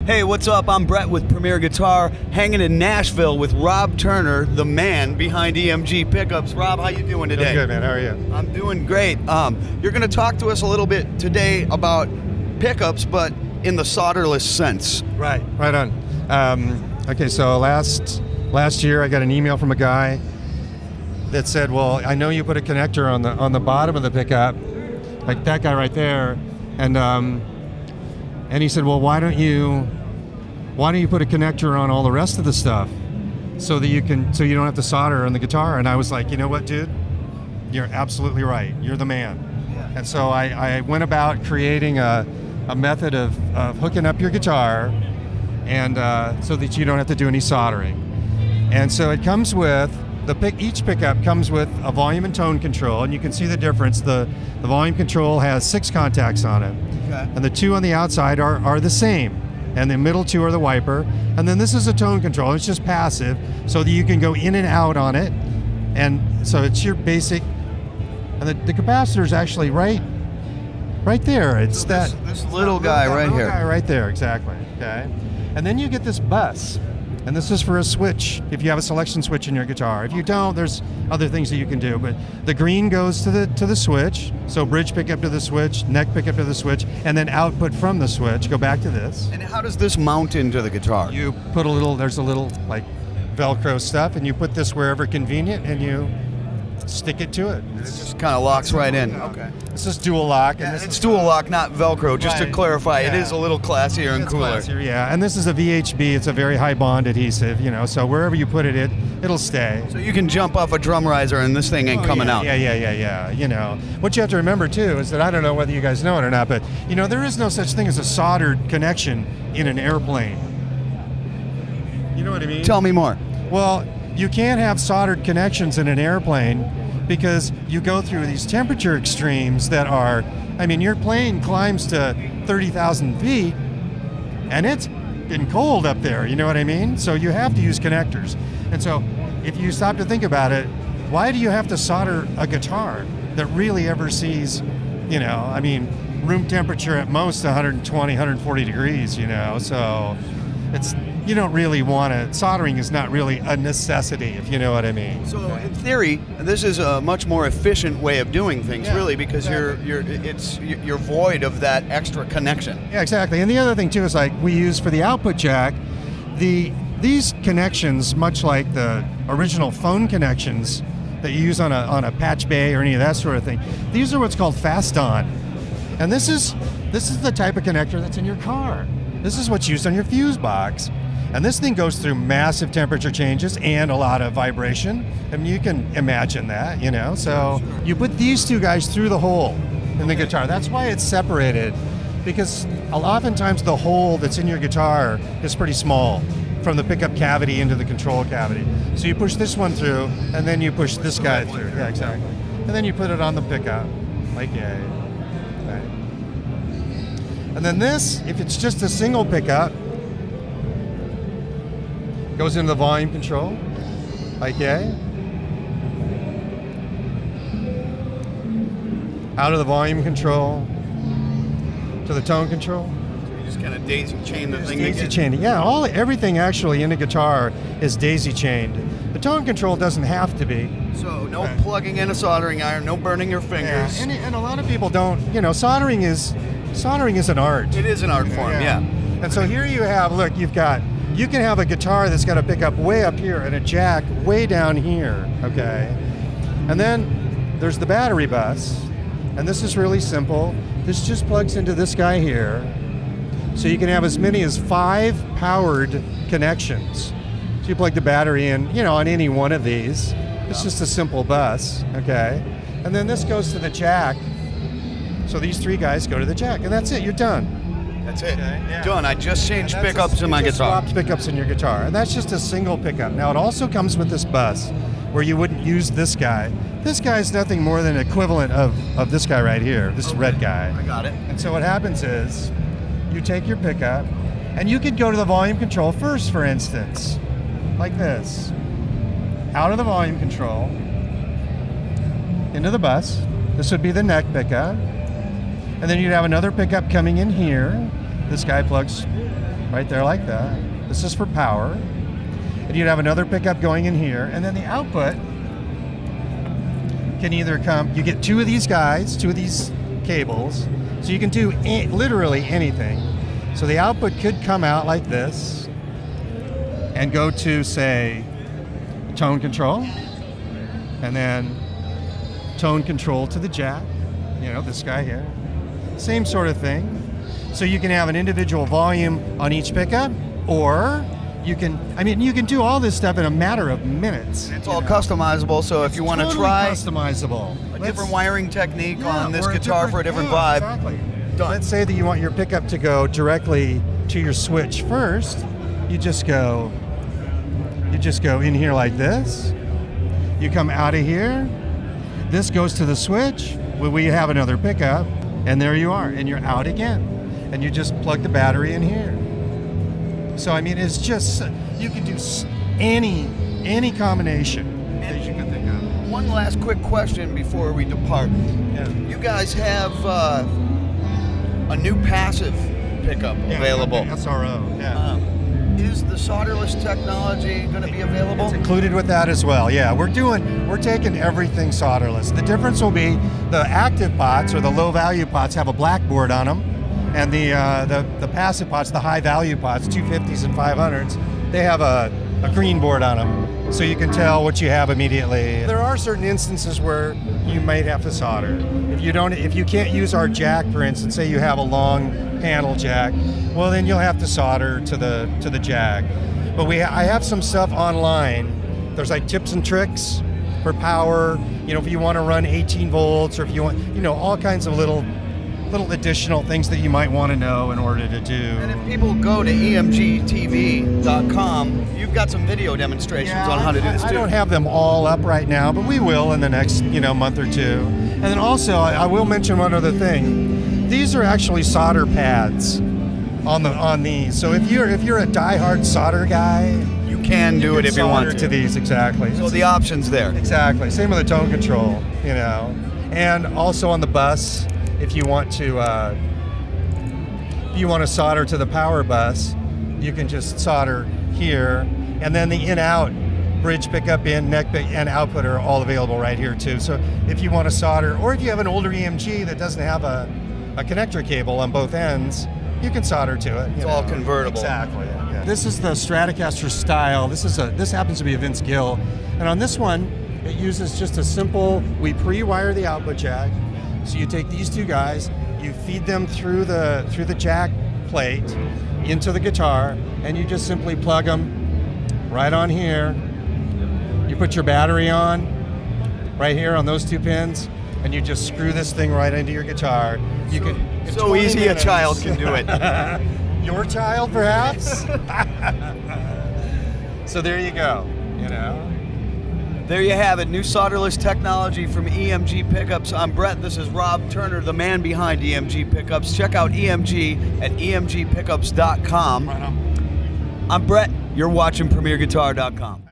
Hey, what's up? I'm Brett with Premier Guitar, hanging in Nashville with Rob Turner, the man behind EMG Pickups. Rob, how you doing today? Doing good, man. How are you? I'm doing great. You're going to talk to us a little bit today about pickups, but in the solderless sense. Right on. Okay, so last year I got an email from a guy that said, "Well, I know you put a connector on the bottom of the pickup, like that guy right there," and he said, "Well, why don't you put a connector on all the rest of the stuff so you don't have to solder on the guitar?" And I was like, "You know what, dude? You're absolutely right. You're the man." Yeah. And so I went about creating a method of hooking up your guitar, and so that you don't have to do any soldering. And so it comes with each pickup comes with a volume and tone control, and you can see the difference. The volume control has 6 contacts on it, Okay. and the 2 on the outside are the same, and the middle 2 are the wiper. And then this is a tone control. It's just passive, so that you can go in and out on it. And so it's your basic. And the capacitor is actually right there. It's So this little guy right here. Guy right there, exactly. Okay. And then you get this bus, and this is for a switch. If you have a selection switch in your guitar, if you don't, there's other things that you can do. But the green goes to the switch. So bridge pickup to the switch, neck pickup to the switch, and then output from the switch. Go back to this. And how does this mount into the guitar? You put there's a little like Velcro stuff, and you put this wherever convenient, and you stick it to it. It just kind of locks right in. Okay. This is dual lock, and Yeah, this it's is dual lock, not Velcro. Just to Right. clarify, it Yeah. is a little classier and It's cooler. classier, yeah. And this is a VHB. It's a very high bond adhesive, so wherever you put it, it'll stay. So you can jump off a drum riser and this thing ain't coming out. Yeah. What you have to remember too is that, I don't know whether you guys know it or not, but there is no such thing as a soldered connection in an airplane. You know what I mean? Tell me more. Well, you can't have soldered connections in an airplane because you go through these temperature extremes that are, your plane climbs to 30,000 feet and it's getting cold up there, you know what I mean? So you have to use connectors. And so if you stop to think about it, why do you have to solder a guitar that really ever sees, room temperature at most 120, 140 degrees, so you don't really want to, soldering is not really a necessity, if you know what I mean. So in theory, this is a much more efficient way of doing things, Yeah, really, because exactly. you're void of that extra connection. Yeah, exactly. And the other thing too is, like, we use for the output jack, these connections, much like the original phone connections that you use on a patch bay or any of that sort of thing, these are what's called fast on. And this is the type of connector that's in your car. This is what's used on your fuse box. And this thing goes through massive temperature changes and a lot of vibration. You can imagine that, So you put these 2 guys through the hole in the guitar. That's why it's separated, because oftentimes the hole that's in your guitar is pretty small from the pickup cavity into the control cavity. So you push this one through, and then you push this guy through. Yeah, exactly. And then you put it on the pickup, like yay. Right. And then this, if it's just a single pickup, goes into the volume control, like yay. Out of the volume control to the tone control. So you just kind of daisy chain the thing. Daisy chained. Yeah, everything actually in a guitar is daisy chained. The tone control doesn't have to be. So no Right. plugging in a soldering iron, no burning your fingers. Yeah, and a lot of people don't. Soldering is an art. It is an art form, yeah. And so here you have, look, you can have a guitar that's got a pickup way up here and a jack way down here, okay? And then there's the battery bus, and this is really simple. This just plugs into this guy here. So you can have as many as 5 powered connections. So you plug the battery in, on any one of these. It's just a simple bus, okay? And then this goes to the jack. So these 3 guys go to the jack, and that's it, you're done. That's it. Okay, yeah. Done. I just changed And that's pickups in my you just guitar. swapped pickups in your guitar, and that's just a single pickup. Now it also comes with this bus, where you wouldn't use this guy. This guy's nothing more than equivalent of this guy right here, this red guy. I got it. And so what happens is, you take your pickup, and you could go to the volume control first, for instance, like this. Out of the volume control, into the bus. This would be the neck pickup. And then you'd have another pickup coming in here. This guy plugs right there like that. This is for power. And you'd have another pickup going in here, and then the output can either come, you get two of these guys, two of these cables, so you can do literally anything. So the output could come out like this and go to, say, tone control, and then tone control to the jack, you know, this guy here. Same sort of thing. So you can have an individual volume on each pickup, or you can, I mean, you can do all this stuff in a matter of minutes. It's all customizable, so if you want to try customizable. a different wiring technique on this guitar for a different vibe, exactly. done. Let's say that you want your pickup to go directly to your switch first. You just go in here like this. You come out of here. This goes to the switch. We have another pickup, and there you are, and you're out again. And you just plug the battery in here. So I mean, it's just, you can do any combination that you can think of. One last quick question before we depart. Yeah. You guys have a new passive pickup available. SRO. Yeah. Is the solderless technology going to be available? It's included with that as well. Yeah, we're taking everything solderless. The difference will be the active pots or the low value pots have a black board on them, and the passive pots, the high value pots, 250s and 500s, they have a green board on them, so you can tell what you have immediately. There are certain instances where you might have to solder. If you can't use our jack, for instance, say you have a long panel jack, well then you'll have to solder to the jack. But I have some stuff online. There's like tips and tricks for power. You know, if you want to run 18 volts, or if you want, you know, all kinds of little additional things that you might want to know in order to do. And if people go to emgtv.com, you've got some video demonstrations on how to do this too. I don't have them all up right now, but we will in the next, month or two. And then also, I will mention one other thing. These are actually solder pads on these. So if you're a diehard solder guy, you can do it if you want to these, exactly. So the option's there. Exactly. Same with the tone control, and also on the bus. If you want to solder to the power bus, you can just solder here, and then the in-out bridge pickup, neck pick, and output are all available right here too. So if you want to solder, or if you have an older EMG that doesn't have a connector cable on both ends, you can solder to it. It's all convertible. Exactly. Yeah. This is the Stratocaster style. This happens to be a Vince Gill, and on this one, it uses just a simple. We pre-wire the output jack. So you take these two guys, you feed them through the jack plate into the guitar, and you just simply plug them right on here. You put your battery on right here on those two pins, and you just screw this thing right into your guitar. You can. So easy, a child can do it. Your child, perhaps. So there you go. There you have it, new solderless technology from EMG Pickups. I'm Brett, this is Rob Turner, the man behind EMG Pickups. Check out EMG at emgpickups.com. Right on. I'm Brett, you're watching PremierGuitar.com.